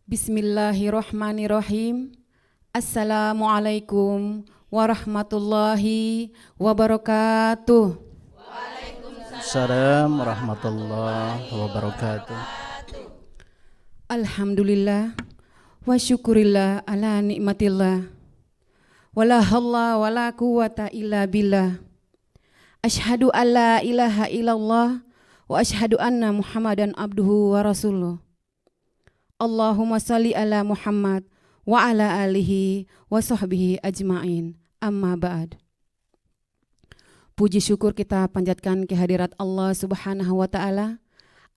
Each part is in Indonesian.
Bismillahirrahmanirrahim. Assalamualaikum warahmatullahi wabarakatuh. Assalamualaikum warahmatullahi wabarakatuh. Alhamdulillah wa syukurillah ala nikmatillah. Wala halla wala quwata illa billah. Asyhadu an la ilaha illallah wa asyhadu anna Muhammadan abduhu wa rasuluh. Allahumma salli ala Muhammad wa ala alihi wa sahbihi ajma'in. Amma ba'd. Puji syukur kita panjatkan kehadirat Allah Subhanahu wa ta'ala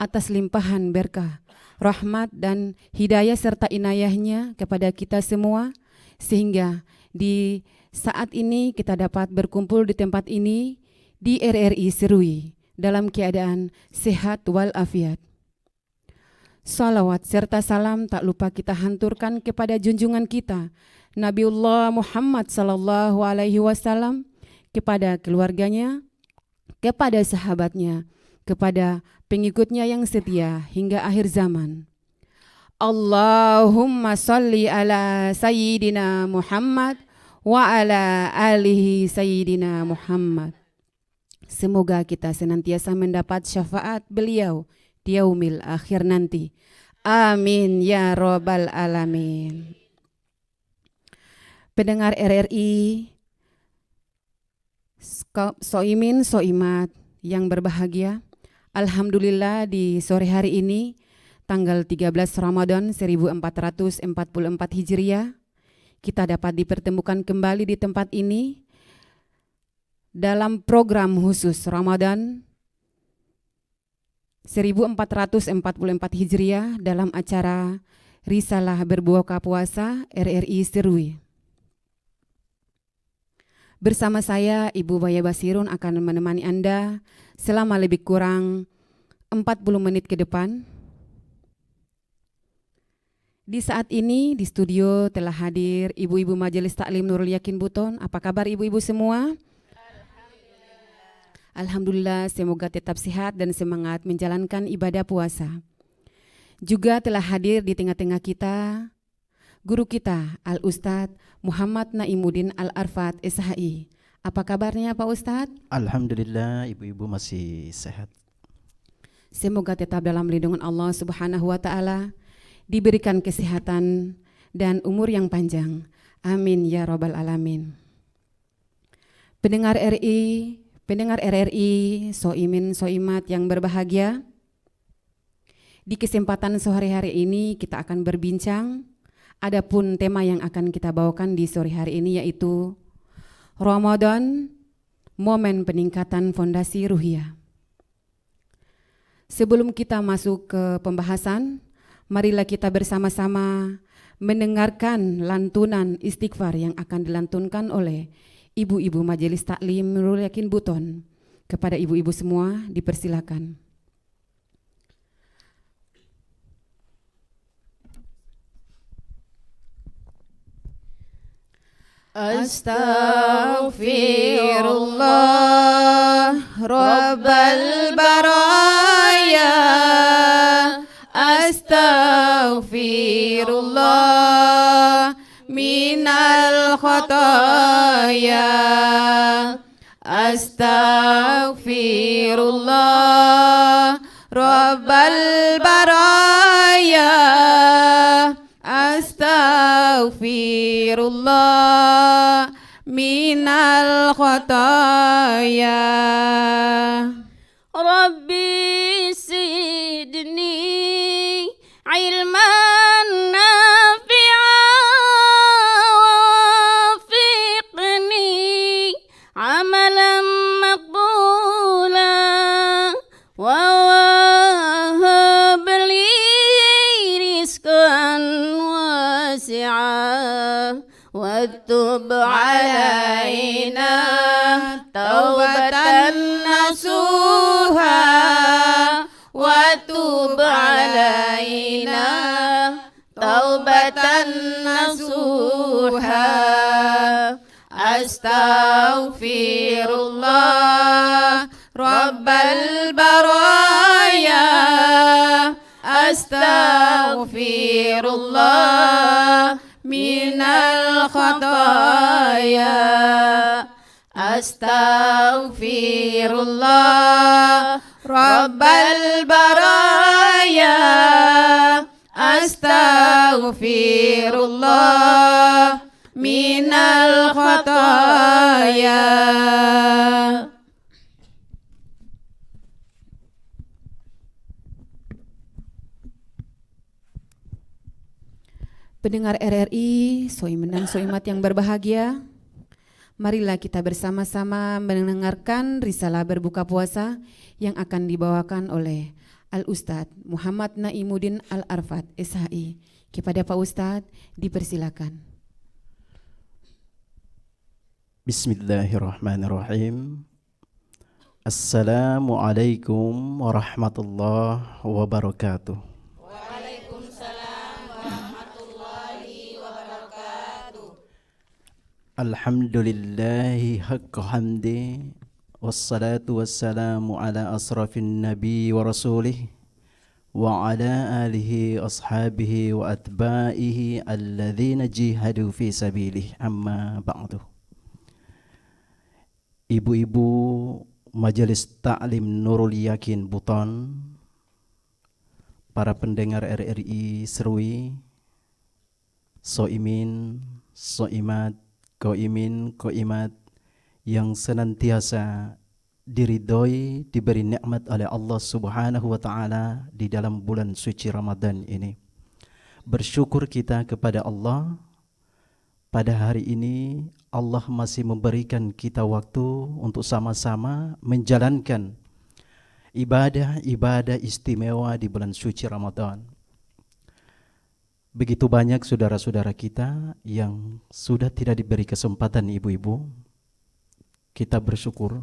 atas limpahan berkah, rahmat dan hidayah serta inayahnya kepada kita semua, sehingga di saat ini kita dapat berkumpul di tempat ini di RRI Serui dalam keadaan sehat walafiat. Salawat serta salam tak lupa kita hanturkan kepada junjungan kita Nabiullah Muhammad sallallahu alaihi wasallam, kepada keluarganya, kepada sahabatnya, kepada pengikutnya yang setia hingga akhir zaman. Allahumma salli ala sayyidina Muhammad wa ala alihi sayyidina Muhammad. Semoga kita senantiasa mendapat syafaat beliau di yaumil akhir nanti. Amin ya robbal alamin. Pendengar RRI, soimin soimat yang berbahagia, alhamdulillah di sore hari ini tanggal 13 Ramadan 1444 Hijriah kita dapat dipertemukan kembali di tempat ini dalam program khusus Ramadan 1444 Hijriah dalam acara Risalah Berbuka Puasa RRI Serui. Bersama saya Ibu Baya Basirun akan menemani Anda selama lebih kurang 40 menit ke depan. Di saat ini di studio telah hadir ibu-ibu Majelis Taklim Nurul Yakin Buton. Apa kabar ibu-ibu semua? Alhamdulillah, semoga tetap sehat dan semangat menjalankan ibadah puasa. Juga telah hadir di tengah-tengah kita guru kita Al-Ustadz Muhammad Naimuddin Al-Arfat SHI. Apa kabarnya Pak Ustadz? Alhamdulillah, ibu-ibu masih sehat. Semoga tetap dalam lindungan Allah Subhanahu wa ta'ala, diberikan kesehatan dan umur yang panjang. Amin ya robbal alamin. Pendengar RRI, soimin soimat yang berbahagia, di kesempatan sore hari ini kita akan berbincang. Adapun tema yang akan kita bawakan di sore hari ini yaitu Ramadan, momen peningkatan fondasi ruhiyah. Sebelum kita masuk ke pembahasan, marilah kita bersama-sama mendengarkan lantunan istighfar yang akan dilantunkan oleh ibu-ibu Majelis Taklim Nurul Yakin Buton. Kepada ibu-ibu semua dipersilakan. Astaghfirullah Rabbal baraya. Astaghfirullah minal khataya. Astaghfirullah Rabbal baraya. Astaghfirullah minal khataya. Rabbi sidni ilman amalan maqbula wa wahab li rizqan wasi'a wa tub alaina taubatan nasuha wa tub alaina taubatan nasuha. Astaghfirullah Rabbal baraya. Astaghfirullah Astaghfirullah minal khataya. Astaghfirullah Rabbal baraya. Astaghfirullah minal khataya. Pendengar RRI, soimen dan soimat yang berbahagia, marilah kita bersama-sama mendengarkan risalah berbuka puasa yang akan dibawakan oleh Al-Ustadz Muhammad Naimuddin Al-Arfad, SHI. Kepada Pak Ustadz, dipersilakan. Bismillahirrahmanirrahim. Assalamualaikum warahmatullahi wabarakatuh. Alhamdulillahi haqqa hamdi, wassalatu wassalamu ala asrafin nabi wa rasulih wa ala alihi ashabihi wa atba'ihi alladhina jihadu fi sabilih, amma ba'du. Ibu-ibu Majelis Ta'lim Nurul Yakin Buton, para pendengar RRI Serui, soimin, soimat, koimin, koimat yang senantiasa diridhoi, diberi nikmat oleh Allah Subhanahu wa taala di dalam bulan suci Ramadan ini. Bersyukur kita kepada Allah, pada hari ini Allah masih memberikan kita waktu untuk sama-sama menjalankan ibadah-ibadah istimewa di bulan suci Ramadan. Begitu banyak saudara-saudara kita yang sudah tidak diberi kesempatan, ibu-ibu. Kita bersyukur.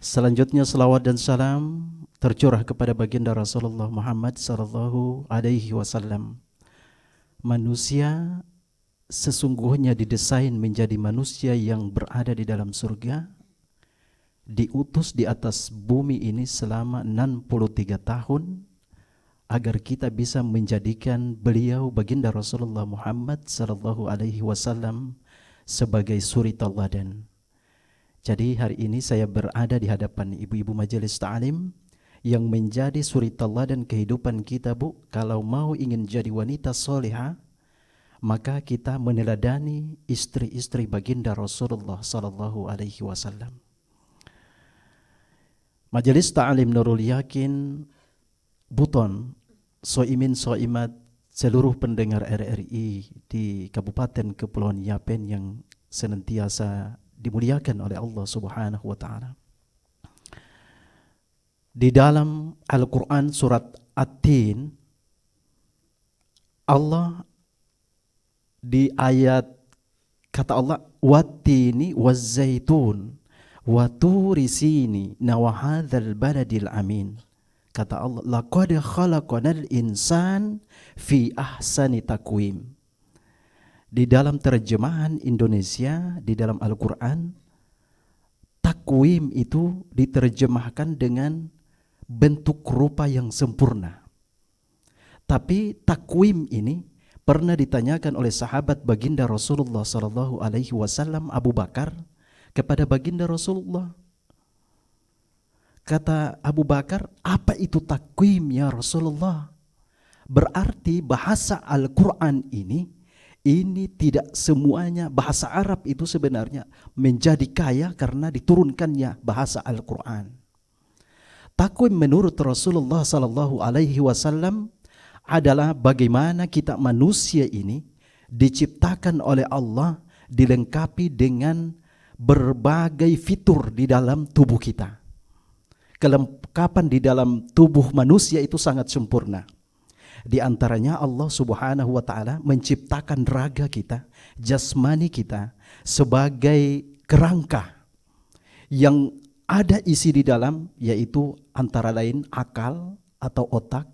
Selanjutnya salawat dan salam tercurah kepada baginda Rasulullah Muhammad sallallahu alaihi wasallam. Manusia sesungguhnya didesain menjadi manusia yang berada di dalam surga, diutus di atas bumi ini selama 63 tahun, agar kita bisa menjadikan beliau baginda Rasulullah Muhammad sallallahu alaihi wasallam sebagai suri tauladan. Jadi hari ini saya berada di hadapan ibu-ibu majelis ta'lim yang menjadi suri tauladan kehidupan kita, Bu. Kalau mau ingin jadi wanita soleha, maka kita meneladani istri-istri baginda Rasulullah sallallahu alaihi wasallam. Majelis Ta'lim Nurul Yakin Buton, soimin soimat seluruh pendengar RRI di Kabupaten Kepulauan Yapen yang senantiasa dimuliakan oleh Allah Subhanahu wa taala. Di dalam Al-Qur'an surat At-Tin, Allah di ayat kata Allah, wattini wazzaitun wa turi sini wa hadzal baladil amin. Kata Allah, laqad khalaqanal insan fi ahsani taqwim. Di dalam terjemahan Indonesia, di dalam Al-Quran, takwim itu diterjemahkan dengan bentuk rupa yang sempurna. Tapi takwim ini pernah ditanyakan oleh sahabat baginda Rasulullah sallallahu alaihi wasallam Abu Bakar kepada baginda Rasulullah. Kata Abu Bakar, apa itu takwim ya Rasulullah? Berarti bahasa Al-Quran ini tidak semuanya, bahasa Arab itu sebenarnya menjadi kaya karena diturunkannya bahasa Al-Quran. Takwim menurut Rasulullah sallallahu alaihi wasallam adalah bagaimana kita manusia ini diciptakan oleh Allah, dilengkapi dengan berbagai fitur di dalam tubuh kita. Kelengkapan di dalam tubuh manusia itu sangat sempurna. Di antaranya Allah Subhanahu wa taala menciptakan raga kita, jasmani kita sebagai kerangka yang ada isi di dalam, yaitu antara lain akal atau otak,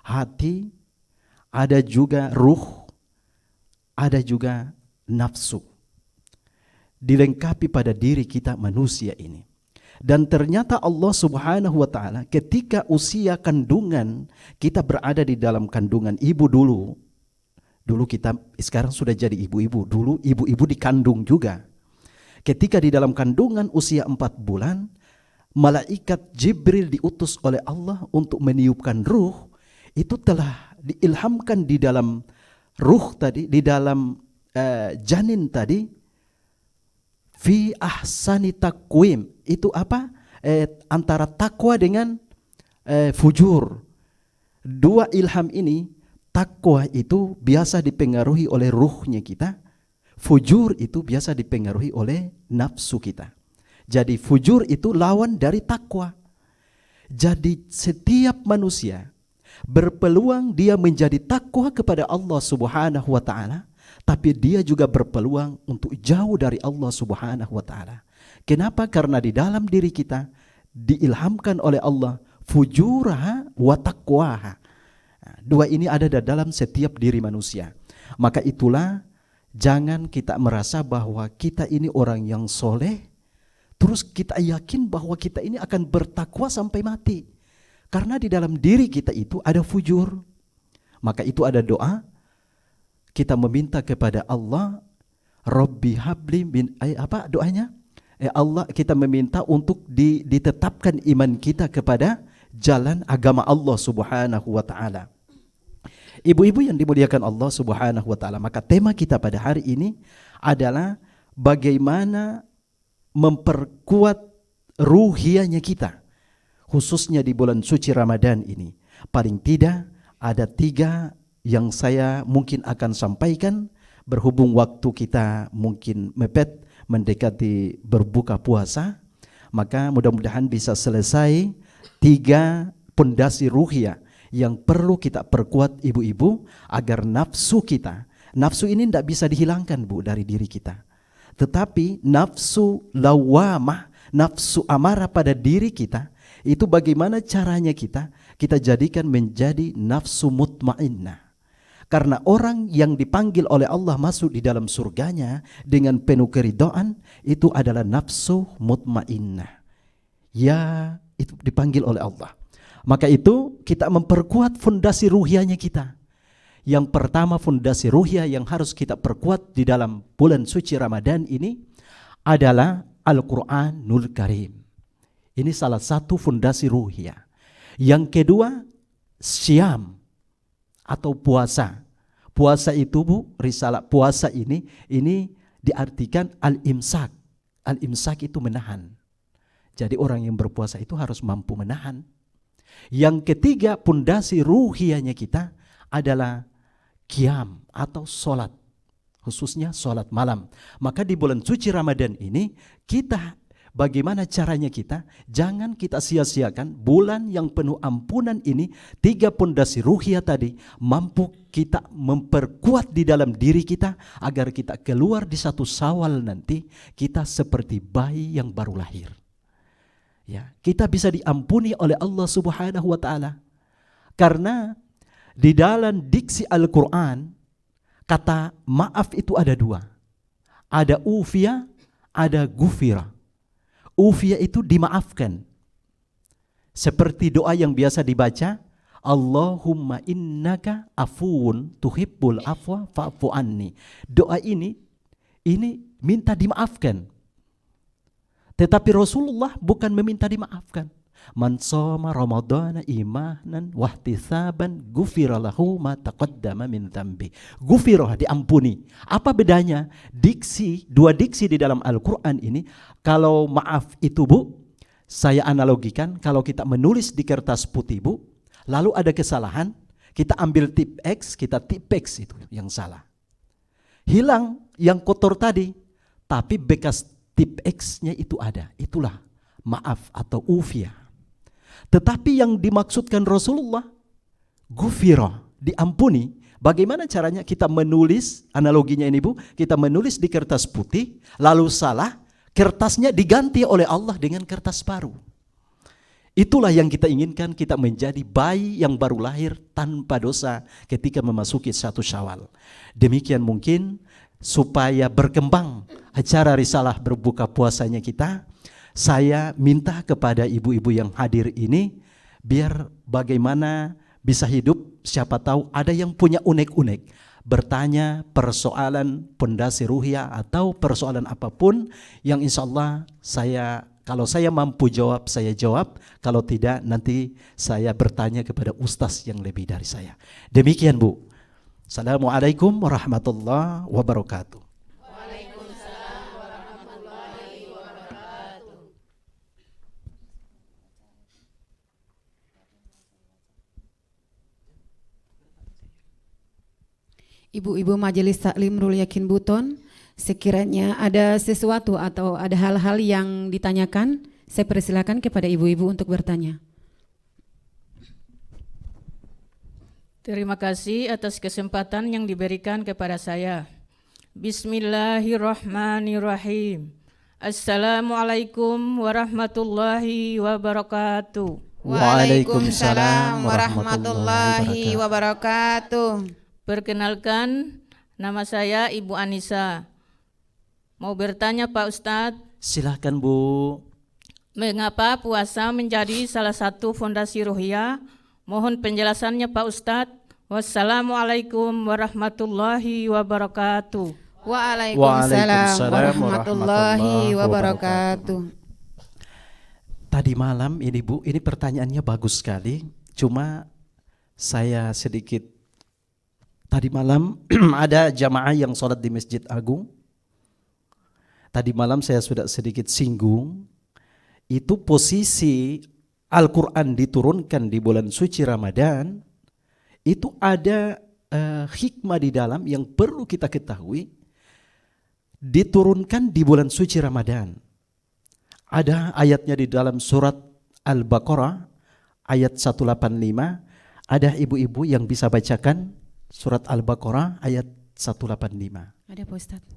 hati, ada juga ruh, ada juga nafsu. Dilengkapi pada diri kita manusia ini. Dan ternyata Allah Subhanahu wa Ta'ala ketika usia kandungan, kita berada di dalam kandungan ibu dulu. Dulu kita, sekarang sudah jadi ibu-ibu. Dulu ibu-ibu dikandung juga. Ketika di dalam kandungan usia 4 bulan, malaikat Jibril diutus oleh Allah untuk meniupkan ruh. Itu telah diilhamkan di dalam ruh tadi, di dalam janin tadi, fi ahsani taqwim. Itu apa? Antara takwa dengan fujur. Dua ilham ini, takwa itu biasa dipengaruhi oleh ruhnya kita, fujur itu biasa dipengaruhi oleh nafsu kita. Jadi fujur itu lawan dari takwa. Jadi setiap manusia berpeluang dia menjadi takwa kepada Allah Subhanahu wa Ta'ala, tapi dia juga berpeluang untuk jauh dari Allah Subhanahu wa Ta'ala. Kenapa? Karena di dalam diri kita diilhamkan oleh Allah fujuraha wa taqwaha. Dua ini ada dalam setiap diri manusia. Maka itulah, jangan kita merasa bahwa kita ini orang yang soleh, terus kita yakin bahwa kita ini akan bertakwa sampai mati. Karena di dalam diri kita itu ada fujur. Maka itu ada doa, kita meminta kepada Allah, Rabbi habli min, apa doanya? Allah, kita meminta untuk ditetapkan iman kita kepada jalan agama Allah Subhanahu wa Ta'ala. Ibu-ibu yang dimuliakan Allah Subhanahu wa Ta'ala, maka tema kita pada hari ini adalah bagaimana memperkuat ruhiyahnya kita, khususnya di bulan suci Ramadan ini. Paling tidak ada 3 yang saya mungkin akan sampaikan, berhubung waktu kita mungkin mepet mendekati berbuka puasa, maka mudah-mudahan bisa selesai 3 pondasi ruhiyah yang perlu kita perkuat ibu-ibu, agar nafsu kita, nafsu ini tidak bisa dihilangkan Bu dari diri kita, tetapi nafsu lawamah, nafsu amarah pada diri kita, itu bagaimana caranya kita jadikan menjadi nafsu mutmainnah. Karena orang yang dipanggil oleh Allah masuk di dalam surganya dengan penuh keridhaan, itu adalah nafsu mutmainnah. Ya, itu dipanggil oleh Allah. Maka itu kita memperkuat fondasi ruhiyahnya kita. Yang pertama, fondasi ruhiyah yang harus kita perkuat di dalam bulan suci Ramadan ini adalah Al-Quranul Karim. Ini salah satu fondasi ruhiyah. Yang kedua, syam atau puasa. Puasa itu Bu, risalah puasa ini diartikan al-imsak. Al-imsak itu menahan. Jadi orang yang berpuasa itu harus mampu menahan. Yang ketiga, pondasi ruhiyahnya kita adalah qiyam atau solat, khususnya solat malam. Maka di bulan suci Ramadan ini kita, bagaimana caranya kita? Jangan kita sia-siakan bulan yang penuh ampunan ini. 3 pondasi ruhiyah tadi mampu kita memperkuat di dalam diri kita, agar kita keluar di 1 Syawal nanti kita seperti bayi yang baru lahir. Ya, kita bisa diampuni oleh Allah Subhanahu wa Ta'ala. Karena di dalam diksi Al-Quran, kata maaf itu ada 2. Ada ufia, ada gufira. Ufia itu dimaafkan. Seperti doa yang biasa dibaca, Allahumma innaka afuun tuhibbul afwa fa'fu anni. Doa ini minta dimaafkan. Tetapi Rasulullah bukan meminta dimaafkan. Man shoma ramadhana imanan wahtisaban ghufira lahu ma taqaddama min dzambi. Ghufira, diampuni. Apa bedanya? Dua diksi di dalam Al-Qur'an ini, kalau maaf itu Bu, saya analogikan kalau kita menulis di kertas putih Bu, lalu ada kesalahan, kita ambil tip X, kita tipex itu yang salah. Hilang yang kotor tadi, tapi bekas tip X-nya itu ada. Itulah maaf atau ufia. Tetapi yang dimaksudkan Rasulullah, gufira, diampuni. Bagaimana caranya? Kita menulis, analoginya ini Bu, kita menulis di kertas putih, lalu salah, kertasnya diganti oleh Allah dengan kertas baru. Itulah yang kita inginkan, kita menjadi bayi yang baru lahir tanpa dosa ketika memasuki 1 Syawal. Demikian mungkin supaya berkembang acara risalah berbuka puasanya kita. saya minta kepada ibu-ibu yang hadir ini, biar bagaimana bisa hidup, siapa tahu ada yang punya unek-unek, bertanya persoalan pondasi ruhiyah atau persoalan apapun yang insya Allah kalau saya mampu jawab, saya jawab. Kalau tidak, nanti saya bertanya kepada ustaz yang lebih dari saya. Demikian Bu. Assalamualaikum warahmatullahi wabarakatuh. Waalaikumsalam warahmatullahi wabarakatuh. Ibu-ibu Majelis Taklim Nurul Yakin Buton, sekiranya ada sesuatu atau ada hal-hal yang ditanyakan, saya persilakan kepada ibu-ibu untuk bertanya. Terima kasih atas kesempatan yang diberikan kepada saya. Bismillahirrahmanirrahim. Assalamualaikum warahmatullahi wabarakatuh. Waalaikumsalam warahmatullahi wabarakatuh. Perkenalkan, nama saya Ibu Anissa. Mau bertanya Pak Ustadz, Silahkan Bu. mengapa puasa menjadi salah satu fondasi ruhiyah? Mohon penjelasannya Pak Ustadz. Wassalamualaikum warahmatullahi wabarakatuh. Waalaikumsalam warahmatullahi wabarakatuh. Tadi malam ini Bu, ini pertanyaannya bagus sekali. Cuma saya sedikit, tadi malam ada jamaah yang sholat di Masjid Agung. Tadi malam saya sudah sedikit singgung, itu posisi Al-Quran diturunkan di bulan suci Ramadan, itu ada hikmah di dalam yang perlu kita ketahui. Diturunkan di bulan suci Ramadan. Ada ayatnya di dalam surat Al-Baqarah ayat 185. Ada ibu-ibu yang bisa bacakan surat Al-Baqarah ayat 185. Ada Pak Ustadz,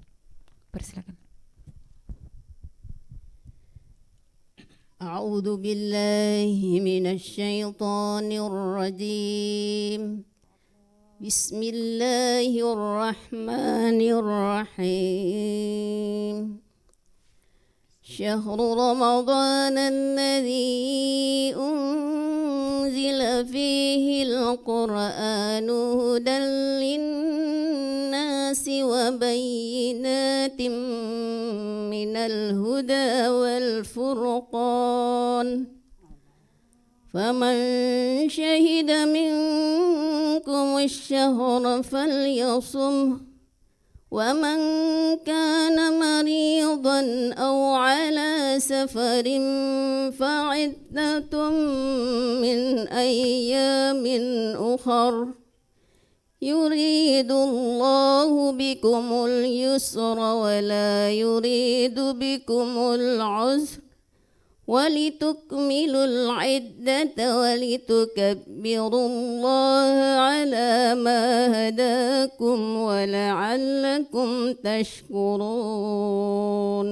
persilakan. أعوذ بالله من الشيطان الرجيم بسم الله الرحمن الرحيم شهر رمضان الذي أنزل فيه القرآن هدى للناس وبينات من الهدى والفرقان فمن شهد منكم الشهر فليصمه ومن كان مريضا أو على سفر فعدة من أيام أخر يريد الله بكم اليسر ولا يريد بكم العسر ولتكملوا العدة ولتكبروا الله على ما هداكم ولعلكم تشكرون.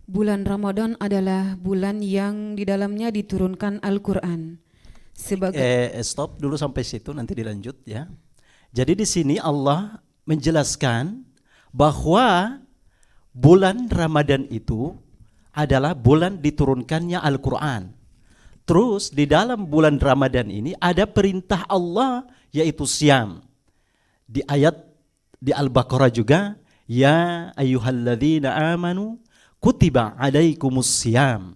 Bulan Ramadan adalah bulan yang di dalamnya diturunkan Al-Quran. Stop dulu sampai situ, nanti dilanjut ya. Jadi di sini Allah menjelaskan bahwa bulan Ramadan itu adalah bulan diturunkannya Al-Quran. Terus di dalam bulan Ramadan ini ada perintah Allah yaitu siam. Di ayat di Al-Baqarah juga, ya ayyuhalladzina amanu kutiba alaikumus siam.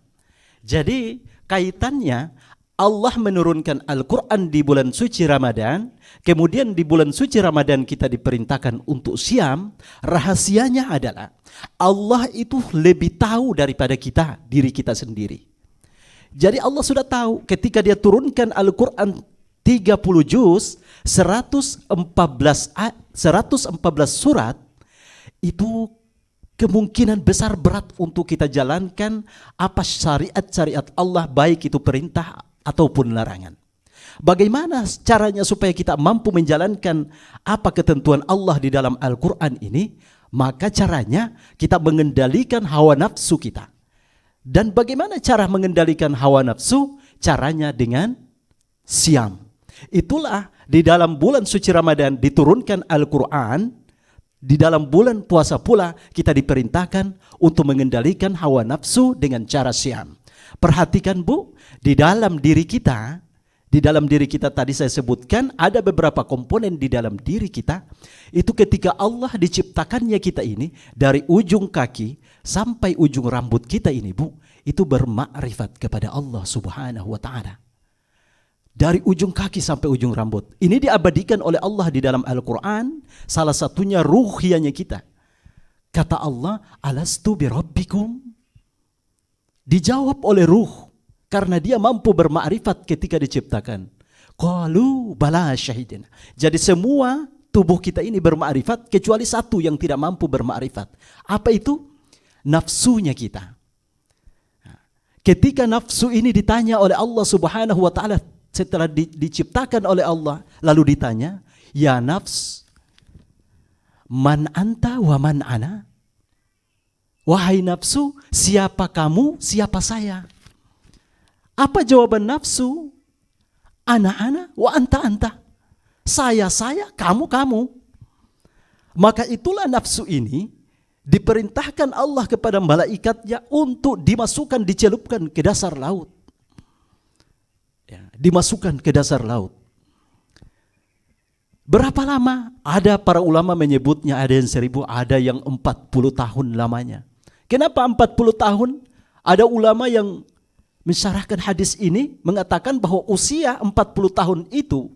Jadi kaitannya Allah menurunkan Al-Quran di bulan suci Ramadan, kemudian di bulan suci Ramadan kita diperintahkan untuk siam. Rahasianya adalah Allah itu lebih tahu daripada kita, diri kita sendiri. Jadi Allah sudah tahu ketika dia turunkan Al-Quran 30 juz, 114 surat, itu kemungkinan besar berat untuk kita jalankan apa syariat-syariat Allah, baik itu perintah ataupun larangan. Bagaimana caranya supaya kita mampu menjalankan apa ketentuan Allah di dalam Al-Quran ini? Maka caranya kita mengendalikan hawa nafsu kita. Dan bagaimana cara mengendalikan hawa nafsu? Caranya dengan siam. Itulah di dalam bulan suci Ramadan diturunkan Al-Quran Di dalam bulan puasa pula kita diperintahkan untuk mengendalikan hawa nafsu dengan cara siam. Perhatikan Bu, di dalam diri kita tadi saya sebutkan ada beberapa komponen di dalam diri kita. Itu ketika Allah diciptakannya kita ini dari ujung kaki sampai ujung rambut kita ini Bu, itu bermakrifat kepada Allah Subhanahu wa taala. Dari ujung kaki sampai ujung rambut. Ini diabadikan oleh Allah di dalam Al-Quran. Salah satunya ruhiyahnya kita. Kata Allah, alastu birabbikum. Dijawab oleh ruh. Karena dia mampu bermakrifat ketika diciptakan. Qalu bala syahidina. Jadi semua tubuh kita ini bermakrifat kecuali satu yang tidak mampu bermakrifat. Apa itu? Nafsunya kita. Ketika nafsu ini ditanya oleh Allah Subhanahu wa taala, setelah diciptakan oleh Allah, lalu ditanya, ya nafs, man anta wa man ana? Wahai nafsu, siapa kamu, siapa saya? Apa jawaban nafsu? Ana wa anta. Saya, kamu. Maka itulah nafsu ini diperintahkan Allah kepada malaikatnya untuk dicelupkan ke dasar laut. Dimasukkan ke dasar laut. Berapa lama? Ada para ulama menyebutnya ada yang 1000, ada yang 40 tahun lamanya. Kenapa 40 tahun? Ada ulama yang mensyarahkan hadis ini mengatakan bahwa usia 40 tahun itu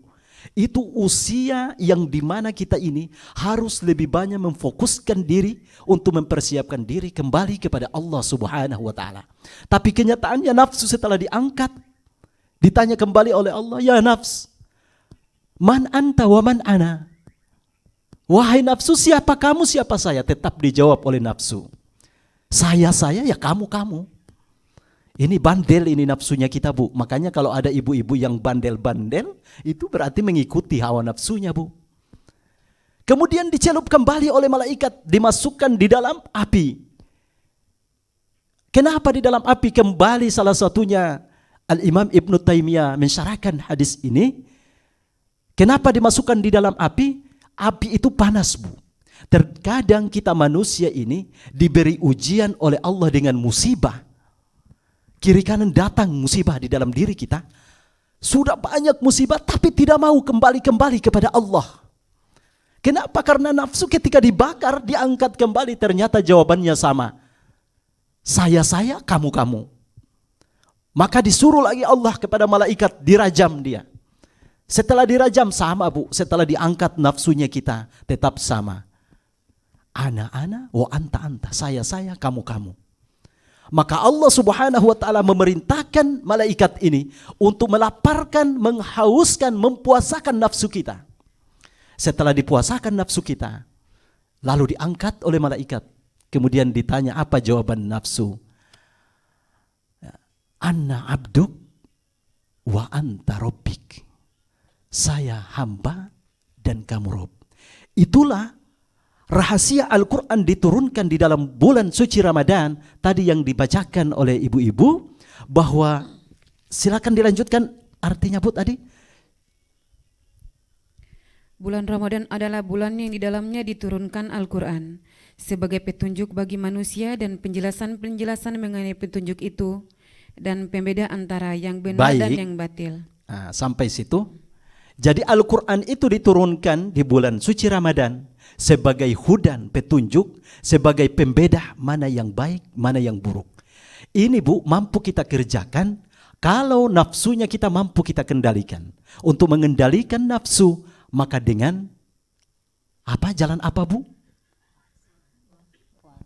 usia yang dimana kita ini harus lebih banyak memfokuskan diri untuk mempersiapkan diri kembali kepada Allah Subhanahu wa taala. Tapi kenyataannya nafsu setelah diangkat, ditanya kembali oleh Allah, ya nafs, man anta wa man ana? Wahai nafsu, siapa kamu, siapa saya? Tetap dijawab oleh nafsu. Saya, ya kamu. Ini bandel ini nafsunya kita Bu. Makanya kalau ada ibu-ibu yang bandel-bandel, itu berarti mengikuti hawa nafsunya Bu. Kemudian dicelup kembali oleh malaikat, dimasukkan di dalam api. Kenapa di dalam api? Kembali salah satunya Al-Imam Ibn Taymiyah mensyarahkan hadis ini. Kenapa dimasukkan di dalam api? Api itu panas Bu. Terkadang kita manusia ini diberi ujian oleh Allah dengan musibah. Kiri kanan datang musibah di dalam diri kita. Sudah banyak musibah tapi tidak mau kembali kepada Allah. Kenapa? Karena nafsu ketika dibakar, diangkat kembali, ternyata jawabannya sama. Saya, kamu. Maka disuruh lagi Allah kepada malaikat, dirajam dia. Setelah dirajam sama Bu, setelah diangkat nafsunya kita tetap sama. Ana wa anta, saya, kamu. Maka Allah Subhanahu wa taala memerintahkan malaikat ini untuk melaparkan, menghauskan, mempuasakan nafsu kita. Setelah dipuasakan nafsu kita, lalu diangkat oleh malaikat. Kemudian ditanya apa jawaban nafsu? Anna abduk wa anta rabbik. Saya hamba dan kamu Rob. Itulah rahasia Al-Quran diturunkan di dalam bulan suci Ramadan. Tadi yang dibacakan oleh ibu-ibu, bahwa silakan dilanjutkan artinya Bu tadi. Bulan Ramadan adalah bulan yang di dalamnya diturunkan Al-Quran sebagai petunjuk bagi manusia dan penjelasan-penjelasan mengenai petunjuk itu dan pembeda antara yang benar dan yang batil. Nah, sampai situ. Jadi Al-Quran itu diturunkan di bulan suci Ramadan sebagai hudan, petunjuk, sebagai pembeda mana yang baik, mana yang buruk. Ini Bu, mampu kita kerjakan kalau nafsunya kita mampu kita kendalikan. Untuk mengendalikan nafsu, maka dengan apa? Jalan apa Bu?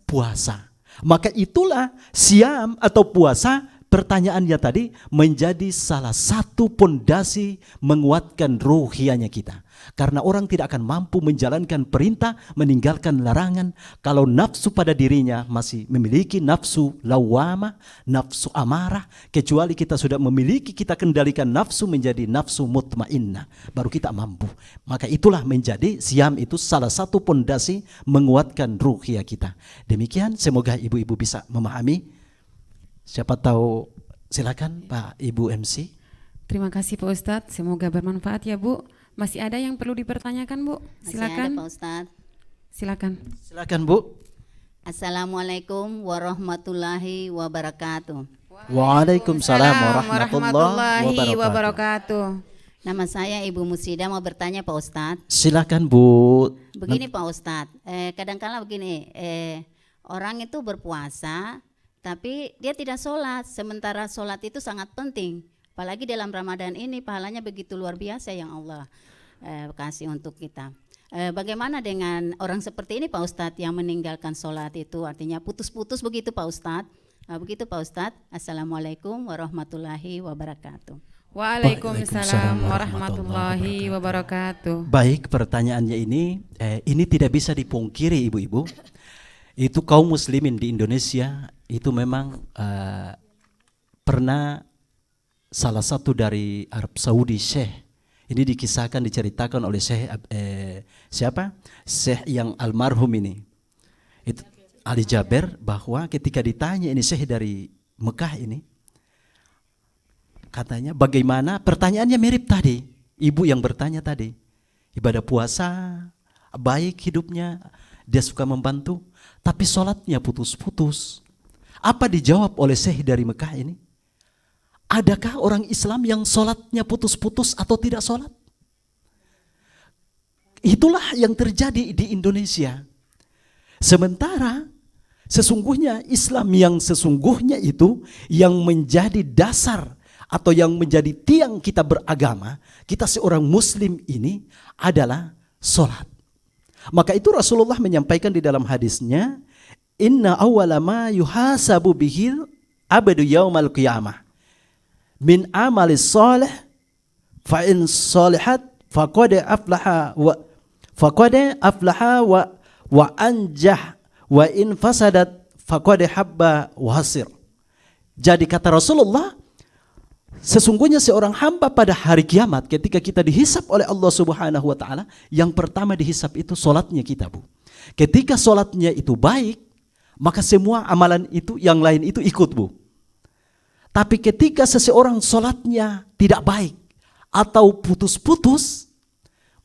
Puasa. Maka itulah siam atau puasa, pertanyaannya tadi, menjadi salah satu pondasi menguatkan ruhiyahnya kita. Karena orang tidak akan mampu menjalankan perintah, meninggalkan larangan kalau nafsu pada dirinya masih memiliki nafsu lawamah, nafsu amarah. Kecuali kita sudah memiliki, kita kendalikan nafsu menjadi nafsu mutmainnah, baru kita mampu. Maka itulah menjadi siam itu salah satu pondasi menguatkan ruhiyah kita. Demikian, semoga ibu-ibu bisa memahami. Siapa tahu, silakan Pak Ibu MC. Terima kasih Pak Ustadz, semoga bermanfaat ya Bu. Masih ada yang perlu dipertanyakan Bu? Silakan. Masih ada Pak Ustadz. Silakan. Silakan Bu. Assalamualaikum warahmatullahi wabarakatuh. Waalaikumsalam warahmatullahi wabarakatuh. wabarakatuh. Nama saya Ibu Musida, mau bertanya Pak Ustadz. Silakan Bu. Begini Pak Ustadz, kadang-kala begini, orang itu berpuasa tapi dia tidak sholat, sementara sholat itu sangat penting. Apalagi dalam Ramadan ini pahalanya begitu luar biasa yang Allah kasih untuk kita. Bagaimana dengan orang seperti ini Pak Ustadz yang meninggalkan sholat itu, artinya putus-putus begitu Pak Ustadz? Begitu Pak Ustadz. Assalamualaikum warahmatullahi wabarakatuh. Waalaikumsalam warahmatullahi wabarakatuh. Baik, pertanyaannya ini tidak bisa dipungkiri ibu-ibu. Itu kaum muslimin di Indonesia itu memang pernah salah satu dari Arab Saudi, Syekh. Ini dikisahkan, diceritakan oleh Syekh siapa? Syekh yang almarhum ini. Itu Ali Jaber, bahwa ketika ditanya ini Syekh dari Mekah ini, katanya bagaimana, pertanyaannya mirip tadi, ibu yang bertanya tadi. Ibadah puasa, baik hidupnya, dia suka membantu, tapi sholatnya putus-putus. Apa dijawab oleh Syekh dari Mekah ini? Adakah orang Islam yang sholatnya putus-putus atau tidak sholat? Itulah yang terjadi di Indonesia. Sementara sesungguhnya Islam yang sesungguhnya itu yang menjadi dasar atau yang menjadi tiang kita beragama, kita seorang muslim ini adalah sholat. Maka itu Rasulullah menyampaikan di dalam hadisnya, inna awwala ma yuhasabu bihil abadu yaumal qiyamah min amalis salih fa in salihat faqad aflaha wa anjah wa in fasadat faqad habba wa hasir. Jadi kata Rasulullah, sesungguhnya seorang hamba pada hari kiamat ketika kita dihisap oleh Allah Subhanahu wa taala, yang pertama dihisap itu salatnya kita, Bu. Ketika salatnya itu baik, maka semua amalan itu yang lain itu ikut, Bu. Tapi ketika seseorang salatnya tidak baik atau putus-putus,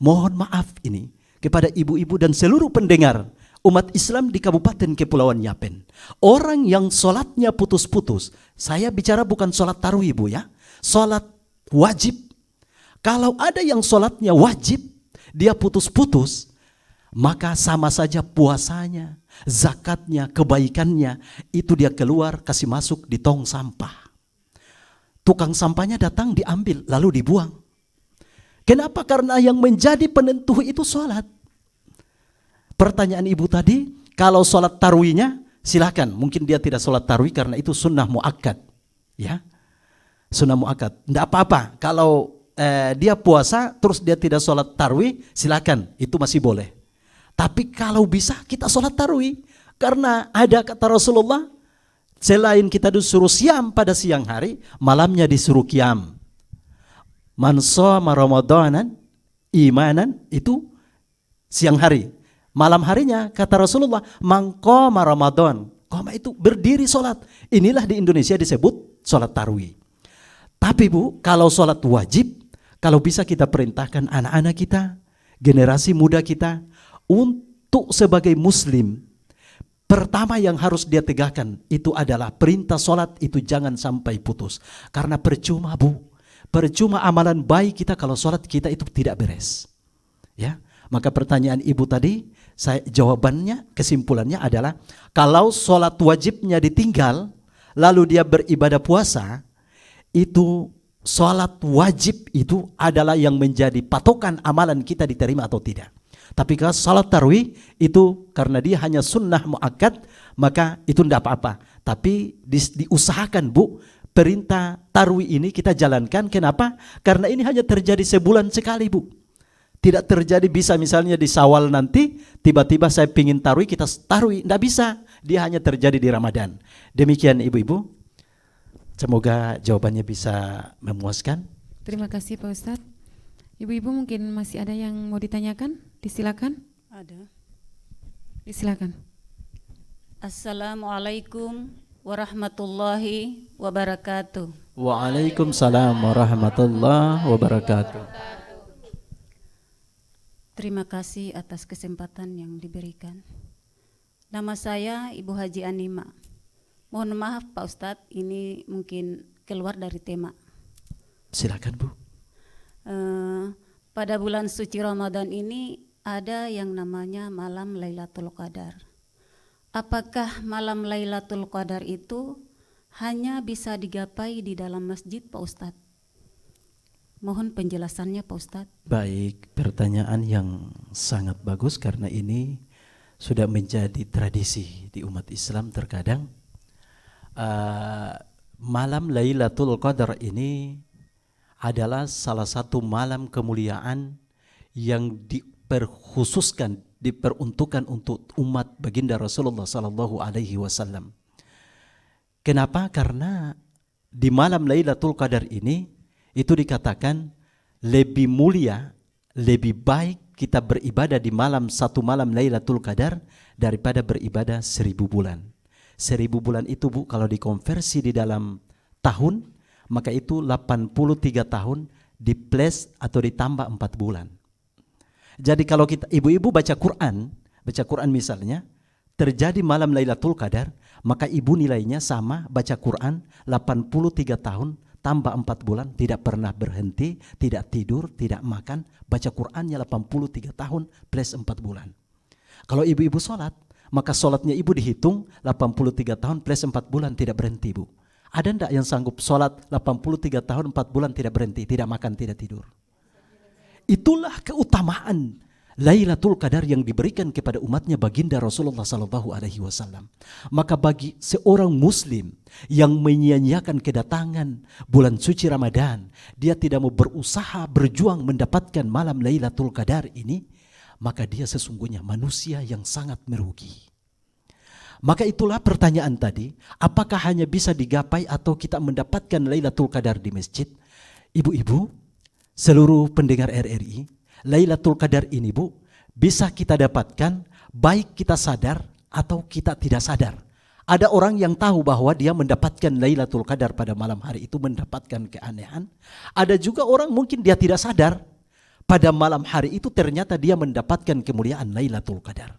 mohon maaf ini kepada ibu-ibu dan seluruh pendengar umat Islam di Kabupaten Kepulauan Yapen. Orang yang salatnya putus-putus, saya bicara bukan salat tarawih, Bu, ya. Salat wajib. Kalau ada yang salatnya wajib, dia putus-putus, maka sama saja puasanya, zakatnya, kebaikannya, itu dia keluar kasih masuk di tong sampah. Tukang sampahnya datang diambil lalu dibuang. Kenapa? Karena yang menjadi penentu itu sholat. Pertanyaan ibu tadi, kalau sholat tarawihnya silakan, mungkin dia tidak sholat tarawih karena itu sunnah muakkad, ya, sunnah muakkad, tidak apa-apa. Kalau dia puasa terus dia tidak sholat tarawih, silakan, itu masih boleh. Tapi kalau bisa kita sholat tarawih, karena ada kata Rasulullah, selain kita disuruh siam pada siang hari, malamnya disuruh qiyam. Man shoma ramadanan imanan, itu siang hari. Malam harinya kata Rasulullah, man qama ramadan. Qama itu berdiri sholat. Inilah di Indonesia disebut sholat tarawih. Tapi Bu, kalau sholat wajib, kalau bisa kita perintahkan anak-anak kita, generasi muda kita, untuk sebagai muslim, pertama yang harus dia tegakkan itu adalah perintah sholat itu jangan sampai putus. Karena percuma, Bu, percuma amalan baik kita kalau sholat kita itu tidak beres, ya. Maka pertanyaan ibu tadi, jawabannya, kesimpulannya adalah, kalau sholat wajibnya ditinggal lalu dia beribadah puasa, itu sholat wajib itu adalah yang menjadi patokan amalan kita diterima atau tidak. Tapi kalau salat tarawih itu karena dia hanya sunnah muakkad, maka itu tidak apa-apa. Tapi diusahakan, Bu, perintah tarawih ini kita jalankan. Kenapa? Karena ini hanya terjadi sebulan sekali, Bu. Tidak terjadi bisa misalnya di Syawal nanti tiba-tiba saya pingin tarawih, kita tarawih, tidak bisa. Dia hanya terjadi di Ramadan. Demikian ibu-ibu. Semoga jawabannya bisa memuaskan. Terima kasih Pak Ustadz. Ibu-ibu mungkin masih ada yang mau ditanyakan? Disilakan. Ada. Disilakan. Assalamualaikum warahmatullahi wabarakatuh. Waalaikumsalam warahmatullahi wabarakatuh. Terima kasih atas kesempatan yang diberikan. Nama saya Ibu Haji Anima. Mohon maaf Pak Ustadz, ini mungkin keluar dari tema. Silakan Bu. Pada bulan suci Ramadan ini ada yang namanya malam Lailatul Qadar. Apakah malam Lailatul Qadar itu hanya bisa digapai di dalam masjid Pak Ustadz? Mohon penjelasannya Pak Ustadz. Baik, pertanyaan yang sangat bagus karena ini sudah menjadi tradisi di umat Islam. Terkadang malam Lailatul Qadar ini adalah salah satu malam kemuliaan yang diperkhususkan, diperuntukkan untuk umat baginda Rasulullah sallallahu alaihi wasallam. Kenapa? Karena di malam Lailatul Qadar ini itu dikatakan lebih mulia, lebih baik kita beribadah di satu malam Lailatul Qadar daripada beribadah 1000 bulan. 1000 bulan itu Bu, kalau dikonversi di dalam tahun, maka itu 83 tahun di plus atau ditambah 4 bulan. Jadi kalau kita ibu-ibu baca Quran misalnya, terjadi malam Lailatul Qadar, maka ibu nilainya sama baca Quran 83 tahun tambah 4 bulan, tidak pernah berhenti, tidak tidur, tidak makan, baca Qurannya 83 tahun plus 4 bulan. Kalau ibu-ibu sholat, maka sholatnya ibu dihitung 83 tahun plus 4 bulan tidak berhenti Bu. Ada enggak yang sanggup sholat 83 tahun 4 bulan tidak berhenti, tidak makan, tidak tidur? Itulah keutamaan Lailatul Qadar yang diberikan kepada umatnya baginda Rasulullah sallallahu alaihi wasallam. Maka bagi seorang muslim yang menyia-nyiakan kedatangan bulan suci Ramadan, dia tidak mau berusaha berjuang mendapatkan malam Lailatul Qadar ini, maka dia sesungguhnya manusia yang sangat merugi. Maka itulah pertanyaan tadi, apakah hanya bisa digapai atau kita mendapatkan Lailatul Qadar di masjid? Ibu-ibu, seluruh pendengar RRI, Lailatul Qadar ini Bu, bisa kita dapatkan baik kita sadar atau kita tidak sadar. Ada orang yang tahu bahwa dia mendapatkan Lailatul Qadar pada malam hari itu mendapatkan keanehan. Ada juga orang mungkin dia tidak sadar pada malam hari itu ternyata dia mendapatkan kemuliaan Lailatul Qadar.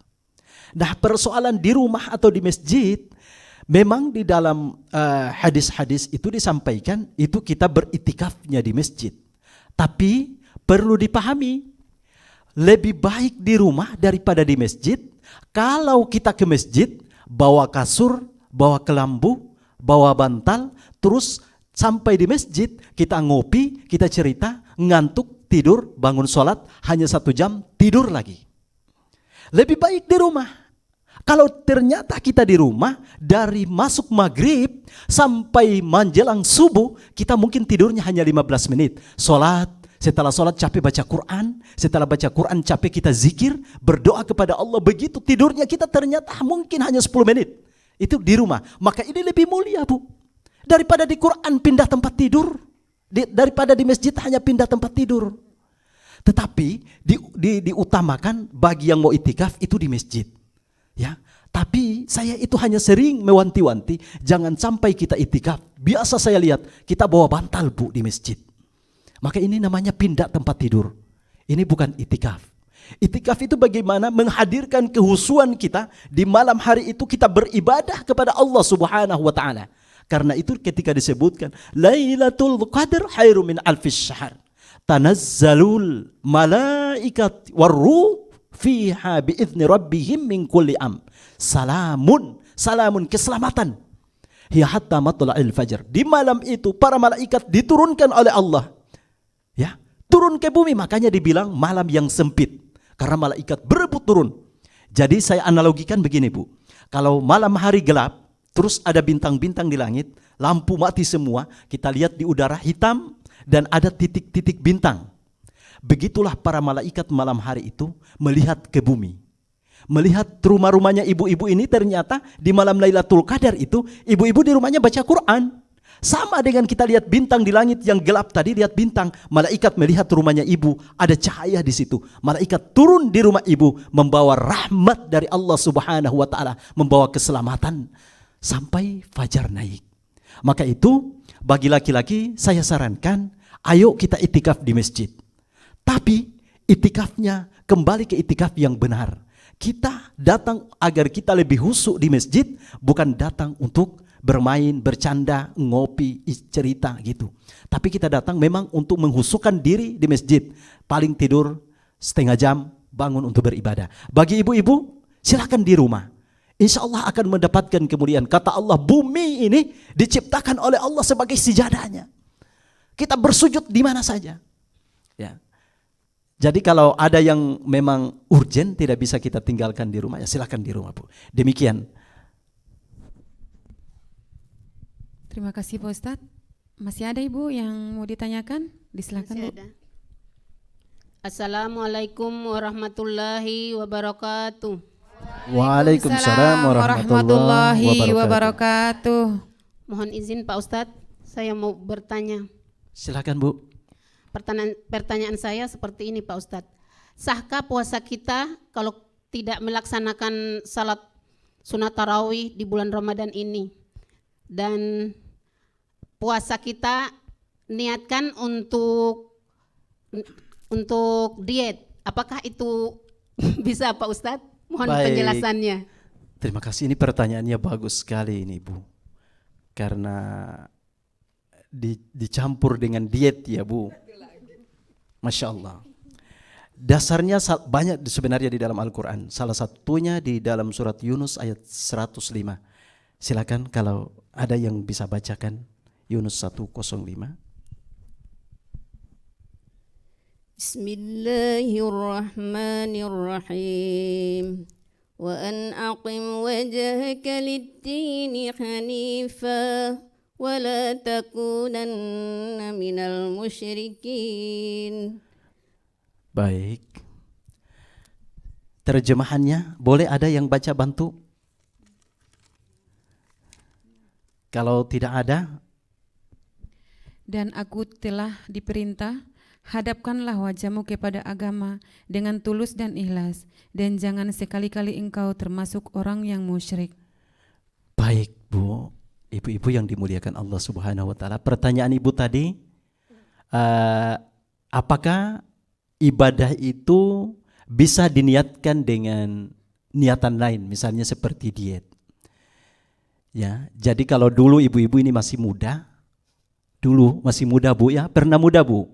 Nah, persoalan di rumah atau di masjid, memang di dalam hadis-hadis itu disampaikan itu kita beritikafnya di masjid. Tapi perlu dipahami, lebih baik di rumah daripada di masjid. Kalau kita ke masjid, bawa kasur, bawa kelambu, bawa bantal, terus sampai di masjid kita ngopi, kita cerita, ngantuk, tidur, bangun sholat, hanya 1 jam, tidur lagi. Lebih baik di rumah. Kalau ternyata kita di rumah, dari masuk maghrib sampai menjelang subuh, kita mungkin tidurnya hanya 15 menit. Sholat, setelah sholat capek baca Quran, setelah baca Quran capek kita zikir, berdoa kepada Allah, begitu tidurnya kita ternyata mungkin hanya 10 menit. Itu di rumah. Maka ini lebih mulia Bu, daripada di Quran pindah tempat tidur, daripada di masjid hanya pindah tempat tidur. Tetapi diutamakan bagi yang mau itikaf itu di masjid. Ya, tapi saya itu hanya sering mewanti-wanti, jangan sampai kita itikaf. Biasa saya lihat kita bawa bantal Bu di masjid. Maka ini namanya pindah tempat tidur. Ini bukan itikaf. Itikaf itu bagaimana menghadirkan kehusuan kita di malam hari itu kita beribadah kepada Allah Subhanahu wa taala. Karena itu ketika disebutkan Lailatul Qadar khairum min alfis syahr. Tanazzalul malaikat warruh fiha bi'izni rabbihim min kulli am. Salamun keselamatan. Hiya hatta matla'il fajr. Di malam itu para malaikat diturunkan oleh Allah. Ya, turun ke bumi, makanya dibilang malam yang sempit. Karena malaikat berebut turun. Jadi saya analogikan begini Bu. Kalau malam hari gelap, terus ada bintang-bintang di langit, lampu mati semua, kita lihat di udara hitam dan ada titik-titik bintang. Begitulah para malaikat malam hari itu melihat ke bumi. Melihat rumah-rumahnya ibu-ibu ini, ternyata di malam Lailatul Qadar itu ibu-ibu di rumahnya baca Quran. Sama dengan kita lihat bintang di langit yang gelap tadi, lihat bintang, malaikat melihat rumahnya ibu, ada cahaya di situ. Malaikat turun di rumah ibu membawa rahmat dari Allah Subhanahu wa taala, membawa keselamatan sampai fajar naik. Maka itu bagi laki-laki saya sarankan, ayo kita itikaf di masjid. Tapi itikafnya kembali ke itikaf yang benar. Kita datang agar kita lebih khusyuk di masjid, bukan datang untuk bermain, bercanda, ngopi, cerita gitu. Tapi kita datang memang untuk menghususkan diri di masjid. Paling tidur setengah jam, bangun untuk beribadah. Bagi ibu-ibu, silakan di rumah. Insya Allah akan mendapatkan kemuliaan. Kata Allah, bumi ini diciptakan oleh Allah sebagai sijadahnya. Kita bersujud di mana saja. Ya. Jadi kalau ada yang memang urgent tidak bisa kita tinggalkan di rumah, ya silakan di rumah, Bu. Demikian. Terima kasih Pak Ustadz. Masih ada Ibu yang mau ditanyakan? Disilakan Bu. Assalamualaikum warahmatullahi wabarakatuh. Waalaikumsalam warahmatullahi wabarakatuh. Mohon izin Pak Ustadz, saya mau bertanya. Silakan Bu. Pertanyaan saya seperti ini Pak Ustadz. Sahkah puasa kita kalau tidak melaksanakan salat sunat tarawih di bulan Ramadan ini? Dan puasa kita niatkan untuk diet. Apakah itu bisa Pak Ustadz? Mohon Baik. penjelasannya. Terima kasih, ini pertanyaannya bagus sekali ini Bu. Karena dicampur dengan diet ya Bu. Masya Allah. Dasarnya banyak sebenarnya di dalam Al-Quran. Salah satunya di dalam surat Yunus ayat 105. Silakan kalau ada yang bisa bacakan Yunus 105. Bismillahirrahmanirrahim. Wa an aqim wajhaka lid-dini hanifa wa la takunanna minal musyrikin. Baik. Terjemahannya boleh ada yang baca bantu? Kalau tidak ada, Dan aku telah diperintah, hadapkanlah wajahmu kepada agama dengan tulus dan ikhlas, dan jangan sekali-kali engkau termasuk orang yang musyrik. baik Bu, ibu-ibu yang dimuliakan Allah Subhanahu wa taala. Pertanyaan Ibu tadi, apakah ibadah itu bisa diniatkan dengan niatan lain, misalnya seperti diet? Ya, jadi kalau dulu ibu-ibu ini masih muda, Bu ya, pernah muda Bu?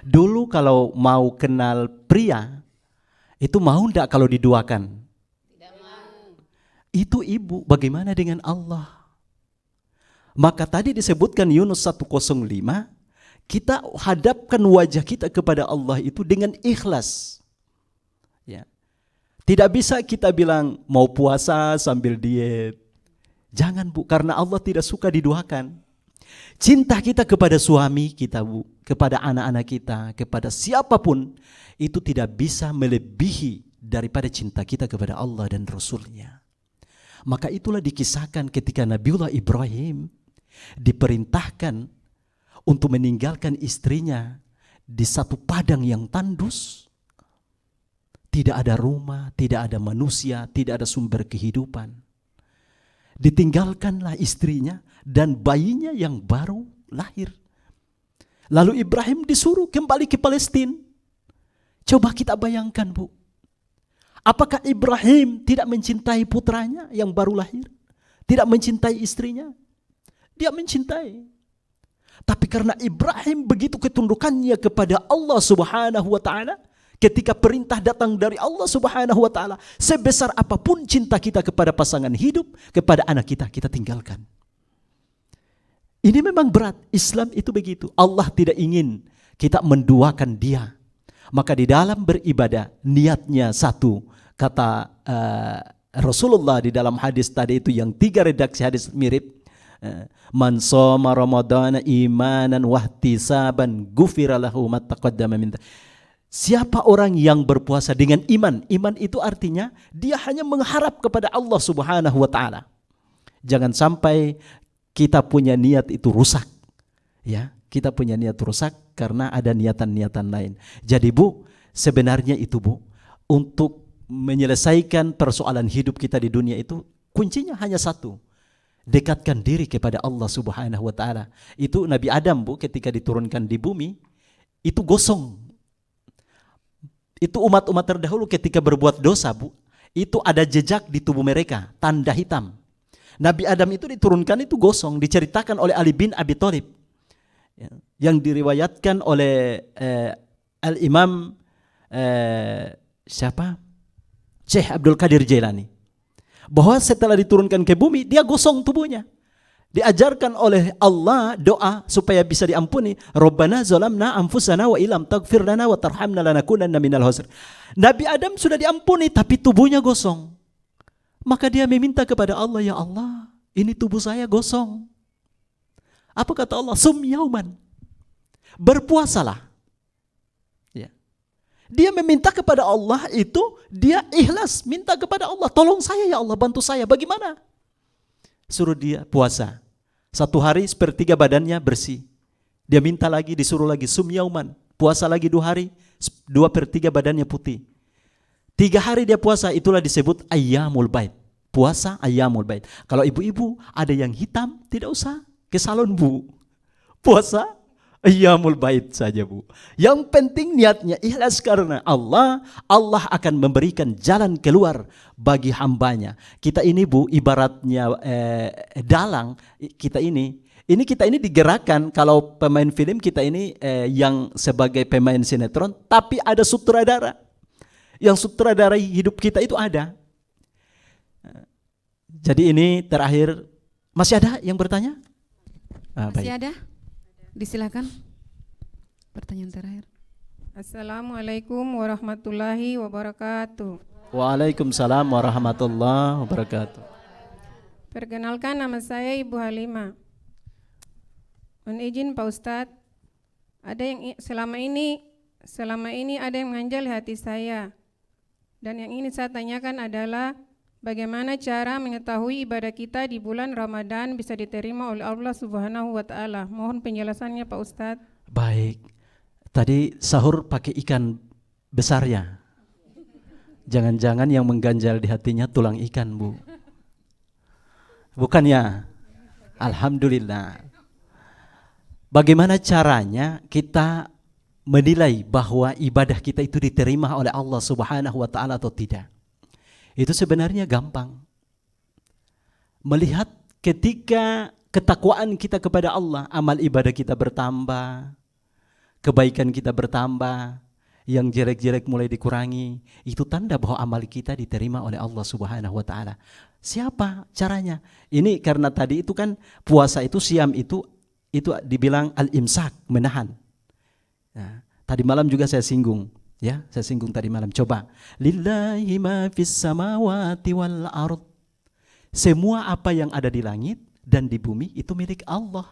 Dulu kalau mau kenal pria, itu mau enggak kalau diduakan? Tidak mau. Itu ibu, bagaimana dengan Allah? Maka tadi disebutkan Yunus 105, kita hadapkan wajah kita kepada Allah itu dengan ikhlas. Ya. Tidak bisa kita bilang mau puasa sambil diet. Jangan Bu, karena Allah tidak suka diduakan. Cinta kita kepada suami kita Bu, kepada anak-anak kita, kepada siapapun, itu tidak bisa melebihi daripada cinta kita kepada Allah dan Rasulnya. Maka itulah dikisahkan ketika Nabiullah Ibrahim diperintahkan untuk meninggalkan istrinya di satu padang yang tandus. Tidak ada rumah, tidak ada manusia, tidak ada sumber kehidupan. Ditinggalkanlah istrinya dan bayinya yang baru lahir. Lalu Ibrahim disuruh kembali ke Palestina. Coba kita bayangkan Bu. Apakah Ibrahim tidak mencintai putranya yang baru lahir? Tidak mencintai istrinya? Dia mencintai. Tapi karena Ibrahim begitu ketundukannya kepada Allah Subhanahu wa taala, ketika perintah datang dari Allah Subhanahu wa taala, sebesar apapun cinta kita kepada pasangan hidup, kepada anak kita, kita tinggalkan. Ini memang berat. Islam itu begitu. Allah tidak ingin kita menduakan dia. Maka di dalam beribadah, niatnya satu. Kata Rasulullah di dalam hadis tadi itu, yang 3 redaksi hadis mirip. Man shoma ramadhana imanan wahtisaban ghufira lahu ma taqaddama min. Siapa orang yang berpuasa dengan iman? Iman itu artinya dia hanya mengharap kepada Allah Subhanahu wa taala. Jangan sampai kita punya niat itu rusak. Ya, kita punya niat rusak karena ada niatan-niatan lain. Jadi Bu, sebenarnya itu Bu, untuk menyelesaikan persoalan hidup kita di dunia itu kuncinya hanya satu. Dekatkan diri kepada Allah Subhanahu wa taala. Itu Nabi Adam Bu, ketika diturunkan di bumi, itu gosong. Itu umat-umat terdahulu ketika berbuat dosa, Bu, itu ada jejak di tubuh mereka, tanda hitam. Nabi Adam itu diturunkan itu gosong, diceritakan oleh Ali bin Abi Thalib, yang diriwayatkan oleh Al-Imam Syekh Abdul Qadir Jailani, bahwa setelah diturunkan ke bumi dia gosong tubuhnya. Diajarkan oleh Allah doa supaya bisa diampuni. Rabbana zalamna anfusana wa illam taghfir lana wa tarhamna lanakunanna minal khasirin. Nabi Adam sudah diampuni tapi tubuhnya gosong. Maka dia meminta kepada Allah, ya Allah, ini tubuh saya gosong. Apa kata Allah? Sum yauman, berpuasalah. Ya. Dia meminta kepada Allah itu, dia ikhlas minta kepada Allah, tolong saya ya Allah, bantu saya. Bagaimana? Suruh dia puasa. 1 hari 1/3 badannya bersih. Dia minta lagi, disuruh lagi sum yauman, puasa lagi 2 hari, 2/3 badannya putih. 3 hari dia puasa, itulah disebut ayyamul bait. Puasa ayyamul bait. Kalau ibu-ibu ada yang hitam, tidak usah ke salon, Bu. Puasa ayyamul bait saja, Bu. Yang penting niatnya ikhlas karena Allah. Allah akan memberikan jalan keluar bagi hambanya. Kita ini, Bu, ibaratnya dalang. Kita ini digerakkan. Kalau pemain film kita ini yang sebagai pemain sinetron, tapi ada sutradara. Yang sutradarai hidup kita itu ada. Jadi ini terakhir, masih ada yang bertanya? Masih ada? Disilakan. Pertanyaan terakhir. Assalamualaikum warahmatullahi wabarakatuh. Waalaikumsalam warahmatullahi wabarakatuh. Perkenalkan, nama saya Ibu Halimah. Mohon izin Pak Ustadz, ada yang selama ini ada yang mengganjal hati saya. Dan yang ingin saya tanyakan adalah bagaimana cara mengetahui ibadah kita di bulan Ramadan bisa diterima oleh Allah Subhanahu wa Ta'ala. Mohon penjelasannya Pak Ustadz. Baik, tadi sahur pakai ikan besar ya. Jangan-jangan yang mengganjal di hatinya tulang ikan, Bu. Bukan ya? Alhamdulillah. Bagaimana caranya kita menilai bahwa ibadah kita itu diterima oleh Allah Subhanahu wa Ta'ala atau tidak? Itu sebenarnya gampang. Melihat ketika ketakwaan kita kepada Allah, amal ibadah kita bertambah, kebaikan kita bertambah, yang jelek-jelek mulai dikurangi, itu tanda bahwa amal kita diterima oleh Allah Subhanahu wa Ta'ala. Siapa caranya? Ini karena tadi itu kan puasa itu, siam itu dibilang al-imsak, menahan. Nah, tadi malam juga saya singgung, ya, saya singgung tadi malam. Coba, lillahi ma fis samawati wal ard. Semua apa yang ada di langit dan di bumi itu milik Allah.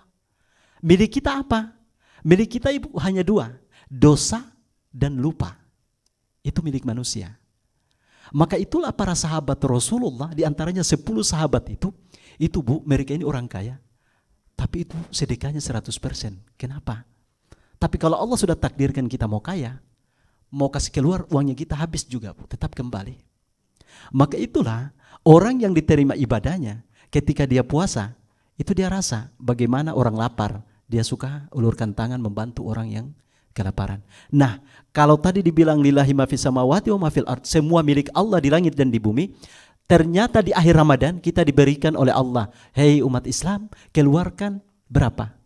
Milik kita apa? Milik kita ibu hanya 2, dosa dan lupa. Itu milik manusia. Maka itulah para sahabat Rasulullah, di antaranya 10 sahabat itu Bu, mereka ini orang kaya, tapi itu sedekahnya 100%. Kenapa? Tapi kalau Allah sudah takdirkan kita mau kaya, mau kasih keluar uangnya kita habis juga, Bu, tetap kembali. Maka itulah orang yang diterima ibadahnya ketika dia puasa, itu dia rasa bagaimana orang lapar, dia suka ulurkan tangan membantu orang yang kelaparan. Nah, kalau tadi dibilang lillahi ma fis samawati wa ma fil ard, semua milik Allah di langit dan di bumi, ternyata di akhir Ramadan kita diberikan oleh Allah, hei umat Islam, keluarkan berapa?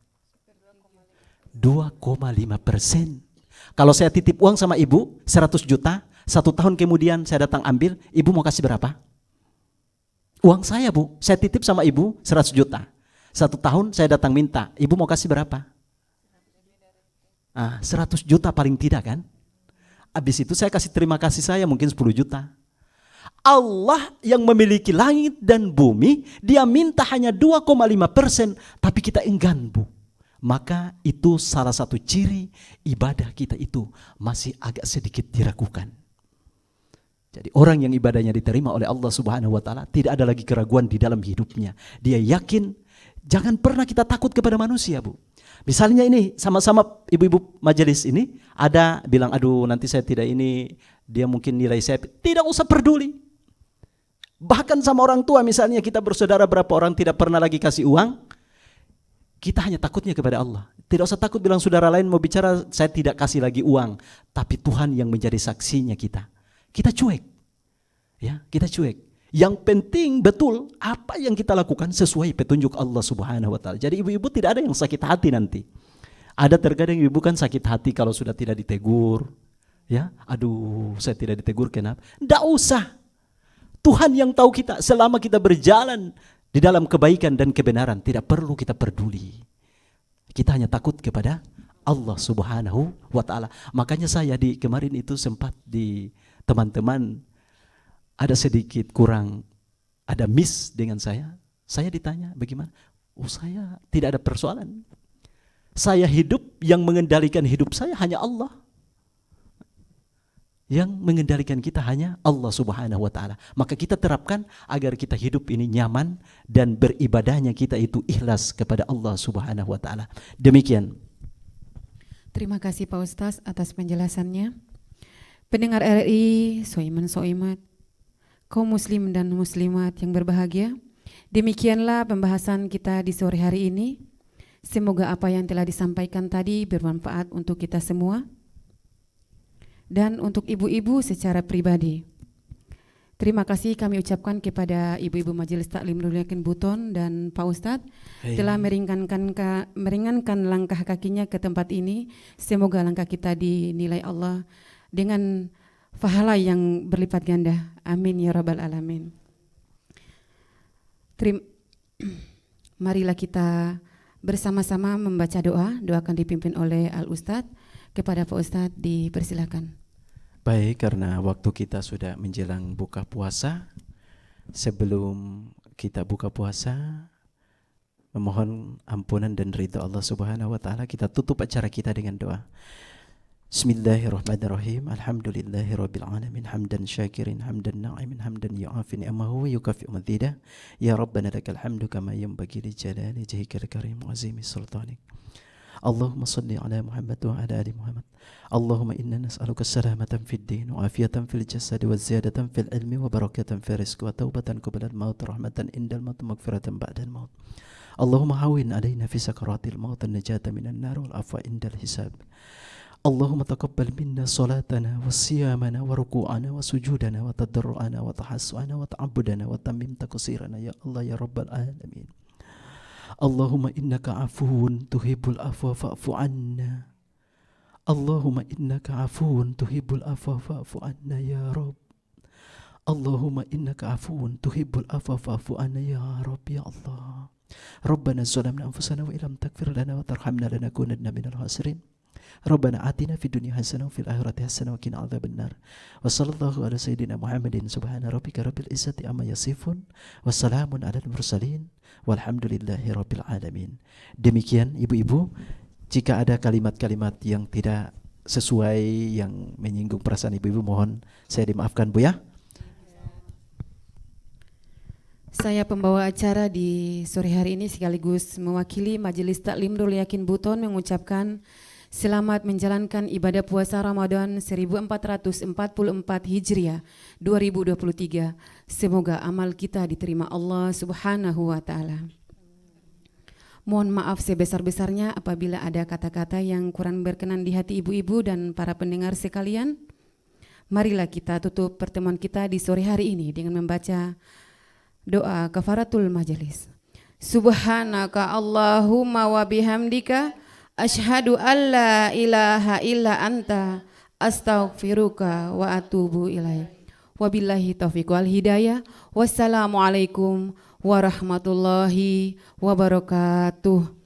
2,5%. Kalau saya titip uang sama ibu 100 juta, 1 tahun kemudian saya datang ambil, ibu mau kasih berapa? Uang saya, Bu, saya titip sama ibu 100 juta. 1 tahun saya datang minta, ibu mau kasih berapa? 100 juta paling tidak kan? Habis itu saya kasih terima kasih saya mungkin 10 juta. Allah yang memiliki langit dan bumi, dia minta hanya 2,5%, tapi kita enggan, Bu. Maka itu salah satu ciri ibadah kita itu masih agak sedikit diragukan. Jadi orang yang ibadahnya diterima oleh Allah Subhanahu wa Ta'ala, tidak ada lagi keraguan di dalam hidupnya. Dia yakin. Jangan pernah kita takut kepada manusia, Bu. Misalnya ini sama-sama ibu-ibu majelis ini ada bilang, aduh nanti saya tidak ini, dia mungkin nilai saya, tidak usah peduli. Bahkan sama orang tua, misalnya kita bersaudara berapa orang tidak pernah lagi kasih uang, kita hanya takutnya kepada Allah. Tidak usah takut bilang saudara lain mau bicara, saya tidak kasih lagi uang. Tapi Tuhan yang menjadi saksinya kita. Kita cuek. Ya, kita cuek. Yang penting betul apa yang kita lakukan sesuai petunjuk Allah Subhanahu wa taala. Jadi ibu-ibu tidak ada yang sakit hati nanti. Ada terkadang ibu kan sakit hati kalau sudah tidak ditegur. Ya, aduh, saya tidak ditegur kenapa? Tidak usah. Tuhan yang tahu kita, selama kita berjalan di dalam kebaikan dan kebenaran, tidak perlu kita peduli. Kita hanya takut kepada Allah Subhanahu wa taala. Makanya saya di kemarin itu sempat di teman-teman ada sedikit kurang, ada miss dengan saya. Saya ditanya bagaimana? Oh, saya tidak ada persoalan. Saya hidup, yang mengendalikan hidup saya hanya Allah. Yang mengendalikan kita hanya Allah Subhanahu wa taala. Maka kita terapkan agar kita hidup ini nyaman dan beribadahnya kita itu ikhlas kepada Allah Subhanahu wa taala. Demikian. Terima kasih Pak Ustaz atas penjelasannya. Pendengar RRI, soiman soimat, kaum muslim dan muslimat yang berbahagia, demikianlah pembahasan kita di sore hari ini. Semoga apa yang telah disampaikan tadi bermanfaat untuk kita semua dan untuk ibu-ibu secara pribadi. Terima kasih kami ucapkan kepada ibu-ibu Majelis Taklim Nurul Yakin Buton dan Pak Ustadz telah meringankan langkah kakinya ke tempat ini. Semoga langkah kita dinilai Allah dengan pahala yang berlipat ganda. Amin ya rabbal alamin. Marilah kita bersama-sama membaca doa. Doa akan dipimpin oleh Al Ustadz. Kepada Pak Ustadz dipersilakan. Baik, karena waktu kita sudah menjelang buka puasa, sebelum kita buka puasa, memohon ampunan dan ridha Allah Subhanahu wa taala, kita tutup acara kita dengan doa. Bismillahirrahmanirrahim. Alhamdulillahirabbil alamin, hamdan syakirin, hamdan na'imin, hamdan yu'afi ni'amahu wa yukafi'u madzidah. Ya Rabbana lakal hamdu kama yanbaghi li jalali wajhikal karim wa azimi sultanik. Allahumma salli ala Muhammad wa ala ali Muhammad. Allahumma inna nas'aluka salamatan fid din wa afiyatan fil jasad wa ziyadatan fil ilmi wa barakatan fil rizqi wa taubatan qabla al maut, rahmatan indal maut, maghfiratan ba'da al maut. Allahumma hawwin alaina fi sakaratil maut an najata minan nar wal afwa indal hisab. Allahumma taqabbal minna salatana wa siyamana wa ruku'ana wa sujudana wa tadarru'ana wa tahassu'ana wa ta'abbudana wa tammim taqsirana ya Allah ya rabbal alamin. Allahumma innaka afuwun tuhibbul afwa fa'fu anna. Allahumma innaka afuwun tuhibbul afwa fa'fu anna ya Rabb. Allahumma innaka afuwun tuhibbul afwa fa'fu anna ya Rabb ya Allah. Rabbana zalamna anfusana wa illam taghfir lana wa tarhamna lanakunanna minal khasirin. Rabbana atina fid dunya hasanah wa fil akhirati hasanah wa qina adzabannar. Wa sallallahu ala sayyidina Muhammadin subhana rabbika rabbil izzati amma yasifun wa salamun alal mursalin walhamdulillahi rabbil alamin. Demikian ibu-ibu, jika ada kalimat-kalimat yang tidak sesuai yang menyinggung perasaan ibu-ibu, mohon saya dimaafkan Bu ya. Saya pembawa acara di sore hari ini sekaligus mewakili Majelis Taklim Nurul Yakin Buton mengucapkan selamat menjalankan ibadah puasa Ramadan 1444 Hijriah 2023. Semoga amal kita diterima Allah Subhanahu wa taala. Mohon maaf sebesar-besarnya apabila ada kata-kata yang kurang berkenan di hati ibu-ibu dan para pendengar sekalian. Marilah kita tutup pertemuan kita di sore hari ini dengan membaca doa kafaratul majelis. Subhanaka Allahumma wa bihamdika asyhadu alla ilaha illa anta astaghfiruka wa atubu ilaik. Wabillahi taufiq wal hidayah. Wassalamualaikum warahmatullahi wabarakatuh.